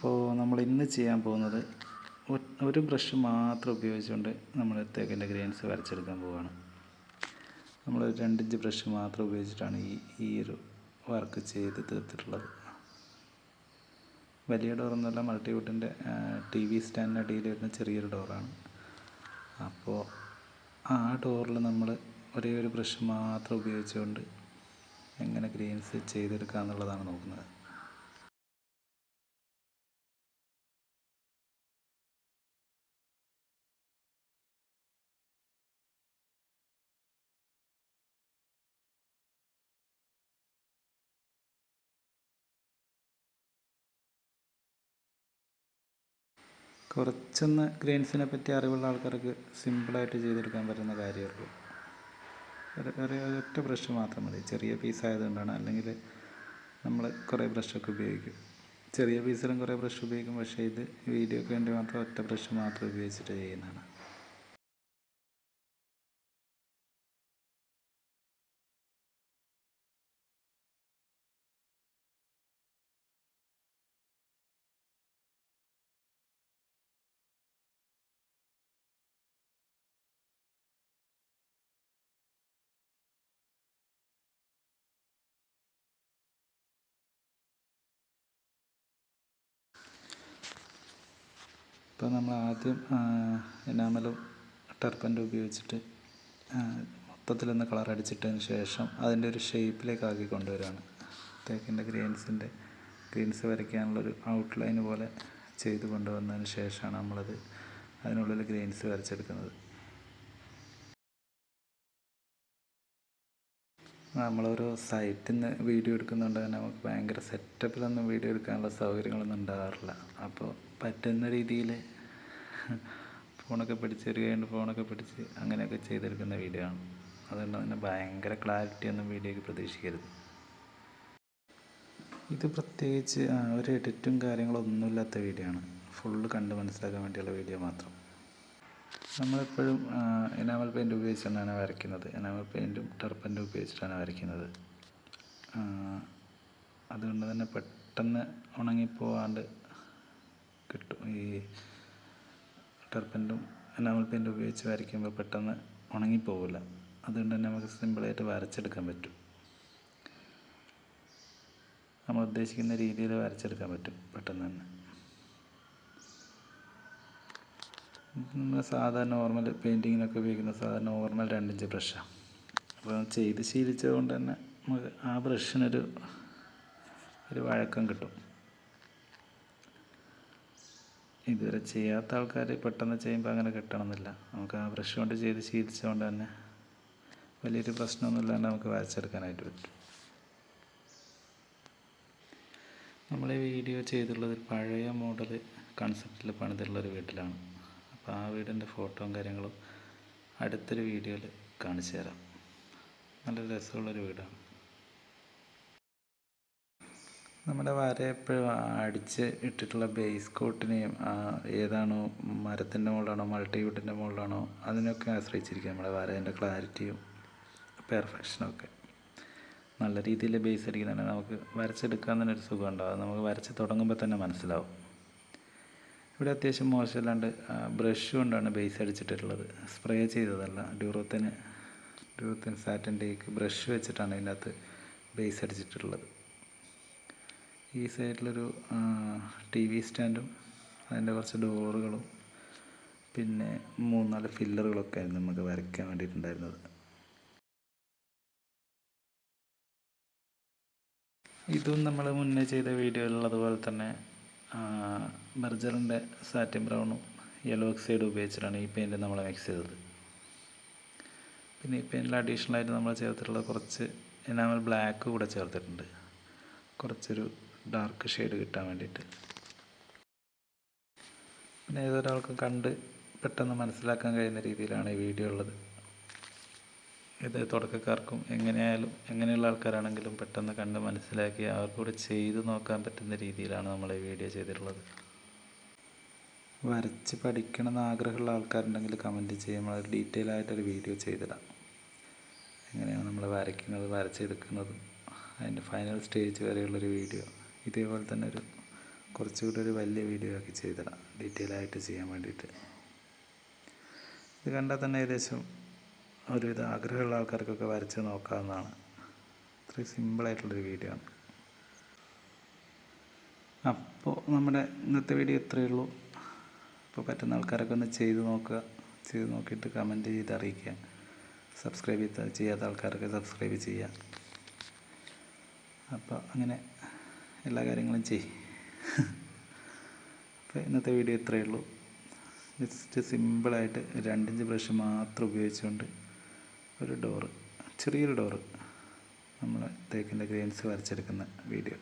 അപ്പോൾ നമ്മൾ ഇന്ന് ചെയ്യാൻ പോകുന്നത് ഒരു ബ്രഷ് മാത്രം ഉപയോഗിച്ചുകൊണ്ട് നമ്മൾ തേക്കിൻ്റെ ഗ്രെയിൻസ് വരച്ചെടുക്കാൻ പോവുകയാണ്. നമ്മൾ 2 ഇഞ്ച് ബ്രഷ് മാത്രം ഉപയോഗിച്ചിട്ടാണ് ഈ ഒരു വർക്ക് ചെയ്ത് തീർത്തിട്ടുള്ളത്. വലിയ ഡോറൊന്നുമല്ല, മൾട്ടിവുഡിൻ്റെ TV സ്റ്റാൻഡിന് അടിയിൽ വരുന്ന ചെറിയൊരു ഡോറാണ്. അപ്പോൾ ആ ഡോറിൽ നമ്മൾ ഒരേ ഒരു ബ്രഷ് മാത്രം ഉപയോഗിച്ചുകൊണ്ട് എങ്ങനെ ഗ്രെയിൻസ് ചെയ്തെടുക്കുക എന്നുള്ളതാണ് നോക്കുന്നത്. കുറച്ചൊന്ന് ഗ്രെയിൻസിനെ പറ്റി അറിവുള്ള ആൾക്കാർക്ക് സിമ്പിളായിട്ട് ചെയ്തെടുക്കാൻ പറ്റുന്ന കാര്യമുള്ളൂ. ഒരൊറ്റ ബ്രഷ് മാത്രം മതി. ചെറിയ പീസ് ആയതുകൊണ്ടാണ്, അല്ലെങ്കിൽ നമ്മൾ കുറേ ബ്രഷൊക്കെ ഉപയോഗിക്കും. ചെറിയ പീസിലും കുറേ ബ്രഷ് ഉപയോഗിക്കും, പക്ഷേ ഇത് വീഡിയോയ്ക്ക് വേണ്ടി മാത്രം ഒറ്റ ബ്രഷ് മാത്രം ഉപയോഗിച്ചിട്ട് ചെയ്യുന്നതാണ്. ഇപ്പോൾ നമ്മൾ ആദ്യം എനാമലും ടർപ്പൻ്റും ഉപയോഗിച്ചിട്ട് മൊത്തത്തിലൊന്ന് കളർ അടിച്ചിട്ടതിന് ശേഷം അതിൻ്റെ ഒരു ഷേപ്പിലേക്ക് ആക്കി കൊണ്ടുവരികയാണ്. തേക്കിൻ്റെ ഗ്രെയിൻസ് വരയ്ക്കാനുള്ളൊരു ഔട്ട്ലൈൻ പോലെ ചെയ്ത് കൊണ്ടുവന്നതിന് ശേഷമാണ് നമ്മളത് അതിനുള്ളിൽ ഗ്രെയിൻസ് വരച്ചെടുക്കുന്നത്. നമ്മളൊരു സൈറ്റിൽ നിന്ന് വീഡിയോ എടുക്കുന്നുണ്ട് തന്നെ നമുക്ക് ഭയങ്കര സെറ്റപ്പിലൊന്നും വീഡിയോ എടുക്കാനുള്ള സൗകര്യങ്ങളൊന്നും ഉണ്ടാകാറില്ല. അപ്പോൾ പറ്റുന്ന രീതിയിൽ ഫോണൊക്കെ പിടിച്ച് ഒരു കൈ കൊണ്ട് ഫോണൊക്കെ പിടിച്ച് അങ്ങനെയൊക്കെ ചെയ്തെടുക്കുന്ന വീഡിയോ ആണ്. അതുകൊണ്ട് തന്നെ ഭയങ്കര ക്ലാരിറ്റിയൊന്നും വീഡിയോയ്ക്ക് പ്രതീക്ഷിക്കരുത്. ഇത് പ്രത്യേകിച്ച് ഒരു എഡിറ്റും കാര്യങ്ങളൊന്നുമില്ലാത്ത വീഡിയോ ആണ്. ഫുള്ള് കണ്ട് മനസ്സിലാക്കാൻ വേണ്ടിയുള്ള വീഡിയോ മാത്രം. നമ്മളെപ്പോഴും എനാമൽ പെയിൻറ്റ് ഉപയോഗിച്ചാണ് വരയ്ക്കുന്നത്. എനാമൽ പെയിൻറ്റും ടർപ്പൻ്റും ഉപയോഗിച്ചിട്ടാണ് വരയ്ക്കുന്നത്. അതുകൊണ്ട് തന്നെ പെട്ടെന്ന് ഉണങ്ങിപ്പോവാണ്ട് കിട്ടും. ഈ ടർപ്പൻ്റും എനാമൽ പെയിൻറ്റും ഉപയോഗിച്ച് വരയ്ക്കുമ്പോൾ പെട്ടെന്ന് ഉണങ്ങിപ്പോവില്ല. അതുകൊണ്ട് തന്നെ നമുക്ക് സിമ്പിളായിട്ട് വരച്ചെടുക്കാൻ പറ്റും. നമ്മൾ ഉദ്ദേശിക്കുന്ന രീതിയിൽ വരച്ചെടുക്കാൻ പറ്റും പെട്ടെന്ന് തന്നെ. നമ്മൾ സാധാരണ നോർമൽ പെയിൻറ്റിങ്ങിനൊക്കെ ഉപയോഗിക്കുന്ന സാധാരണ നോർമൽ 2 ഇഞ്ച് ബ്രഷാണ്. അപ്പോൾ ചെയ്ത് ശീലിച്ചത് കൊണ്ട് തന്നെ നമുക്ക് ആ ബ്രഷിനൊരു വഴക്കം കിട്ടും. ഇതുവരെ ചെയ്യാത്ത ആൾക്കാർ പെട്ടെന്ന് ചെയ്യുമ്പോൾ അങ്ങനെ കിട്ടണമെന്നില്ല. നമുക്ക് ആ ബ്രഷ് കൊണ്ട് ചെയ്ത് ശീലിച്ചതുകൊണ്ട് തന്നെ വലിയൊരു പ്രശ്നമൊന്നുമില്ലാണ്ട് നമുക്ക് വരച്ചെടുക്കാനായിട്ട് പറ്റും. നമ്മൾ ഈ വീഡിയോ ചെയ്തിട്ടുള്ളത് പഴയ മോഡൽ കൺസെപ്റ്റിൽ പണിതിട്ടുള്ളൊരു വീട്ടിലാണ്. അപ്പോൾ ആ വീടിൻ്റെ ഫോട്ടോയും കാര്യങ്ങളും അടുത്തൊരു വീഡിയോയിൽ കാണിച്ചു തരാം. നല്ല രസമുള്ളൊരു വീടാണ്. നമ്മുടെ വര എപ്പോഴും അടിച്ച് ഇട്ടിട്ടുള്ള ബേസ് കോട്ടിനെയും ഏതാണോ മരത്തിൻ്റെ മുകളിലാണോ മൾട്ടിവുഡിൻ്റെ മുകളിലാണോ അതിനൊക്കെ ആശ്രയിച്ചിരിക്കും നമ്മുടെ വരേൻ്റെ ക്ലാരിറ്റിയും പെർഫെക്ഷനും ഒക്കെ. നല്ല രീതിയിൽ ബേസ് അടിക്കുന്നുണ്ടെങ്കിൽ നമുക്ക് വരച്ചെടുക്കാൻ തന്നെ ഒരു സുഖം ഉണ്ടാവും. അത് നമുക്ക് വരച്ച് തുടങ്ങുമ്പോൾ തന്നെ മനസ്സിലാവും. ഇവിടെ അത്യാവശ്യം മോശമല്ലാണ്ട് ബ്രഷ് കൊണ്ടാണ് ബേസ് അടിച്ചിട്ടുള്ളത്. സ്പ്രേ ചെയ്തതല്ല. ഡ്യൂറോത്തിൻ സാറ്റിൻ ടേക്ക് ബ്രഷ് വെച്ചിട്ടാണ് ഇതിൻ്റെ അകത്ത് ബേസ് അടിച്ചിട്ടുള്ളത്. ഈ സൈഡിലൊരു TV സ്റ്റാൻഡും അതിൻ്റെ കുറച്ച് ഡോറുകളും പിന്നെ 3-4 ഫില്ലറുകളൊക്കെ ആയിരുന്നു നമുക്ക് വരയ്ക്കാൻ വേണ്ടിയിട്ടുണ്ടായിരുന്നത്. ഇതും നമ്മൾ മുന്നേ ചെയ്ത വീഡിയോയിലുള്ളതുപോലെ തന്നെ ബർജറിൻ്റെ സാറ്റിൻ ബ്രൗണും യെല്ലോ ഓക്സൈഡും ഉപയോഗിച്ചിട്ടാണ് ഈ പെയിൻറ്റ് നമ്മൾ മിക്സ് ചെയ്തത്. പിന്നെ ഈ പെയിൻറ്റിൽ അഡീഷണലായിട്ട് നമ്മൾ ചേർത്തിട്ടുള്ള കുറച്ച് എനാമൽ ബ്ലാക്ക് കൂടെ ചേർത്തിട്ടുണ്ട്, കുറച്ചൊരു ഡാർക്ക് ഷെയ്ഡ് കിട്ടാൻ വേണ്ടിയിട്ട്. പിന്നെ ഏതൊരാൾക്കും കണ്ട് പെട്ടെന്ന് മനസ്സിലാക്കാൻ കഴിയുന്ന രീതിയിലാണ് ഈ വീഡിയോ ഉള്ളത്. ഇത് തുടക്കക്കാർക്കും എങ്ങനെയുള്ള ആൾക്കാരാണെങ്കിലും പെട്ടെന്ന് കണ്ട് മനസ്സിലാക്കി അവർക്കൂടെ ചെയ്ത് നോക്കാൻ പറ്റുന്ന രീതിയിലാണ് നമ്മൾ ഈ വീഡിയോ ചെയ്തിട്ടുള്ളത്. വരച്ച് പഠിക്കണമെന്ന് ആഗ്രഹമുള്ള ആൾക്കാരുണ്ടെങ്കിൽ കമൻറ്റ് ചെയ്യുമ്പോൾ ഒരു ഡീറ്റെയിൽ ആയിട്ടൊരു വീഡിയോ ചെയ്തിടാം. എങ്ങനെയാണ് നമ്മൾ വരയ്ക്കുന്നതും അതിൻ്റെ ഫൈനൽ സ്റ്റേജ് വരെയുള്ളൊരു വീഡിയോ ഇതേപോലെ തന്നെ ഒരു കുറച്ചുകൂടി ഒരു വലിയ വീഡിയോ ആക്കി ചെയ്തിടാം, ഡീറ്റെയിൽ ആയിട്ട് ചെയ്യാൻ വേണ്ടിയിട്ട്. ഇത് കണ്ടാൽ തന്നെ ഏകദേശം ഒരുവിധ ആഗ്രഹമുള്ള ആൾക്കാർക്കൊക്കെ വരച്ച് നോക്കാവുന്നതാണ്. അത്രയും സിമ്പിളായിട്ടുള്ളൊരു വീഡിയോ ആണ്. അപ്പോൾ നമ്മുടെ ഇന്നത്തെ വീഡിയോ ഇത്രയേ ഉള്ളൂ. അപ്പോൾ പറ്റുന്ന ആൾക്കാരൊക്കെ ഒന്ന് ചെയ്ത് നോക്കുക. ചെയ്ത് നോക്കിയിട്ട് കമൻറ്റ് ചെയ്ത് അറിയിക്കുക. സബ്സ്ക്രൈബ് ചെയ്യാത്ത ആൾക്കാരൊക്കെ സബ്സ്ക്രൈബ് ചെയ്യുക. അപ്പോൾ അങ്ങനെ എല്ലാ കാര്യങ്ങളും ചെയ്യും. അപ്പോൾ ഇന്നത്തെ വീഡിയോ ഇത്രയേ ഉള്ളൂ. ജസ്റ്റ് സിമ്പിളായിട്ട് 2 ഇഞ്ച് ബ്രഷ് മാത്രം ഉപയോഗിച്ചുകൊണ്ട് ഒരു ചെറിയൊരു ഡോറ് നമ്മൾ തേക്കിൻ്റെ ഗ്രെയിൻസ് വരച്ചെടുക്കുന്ന വീഡിയോ.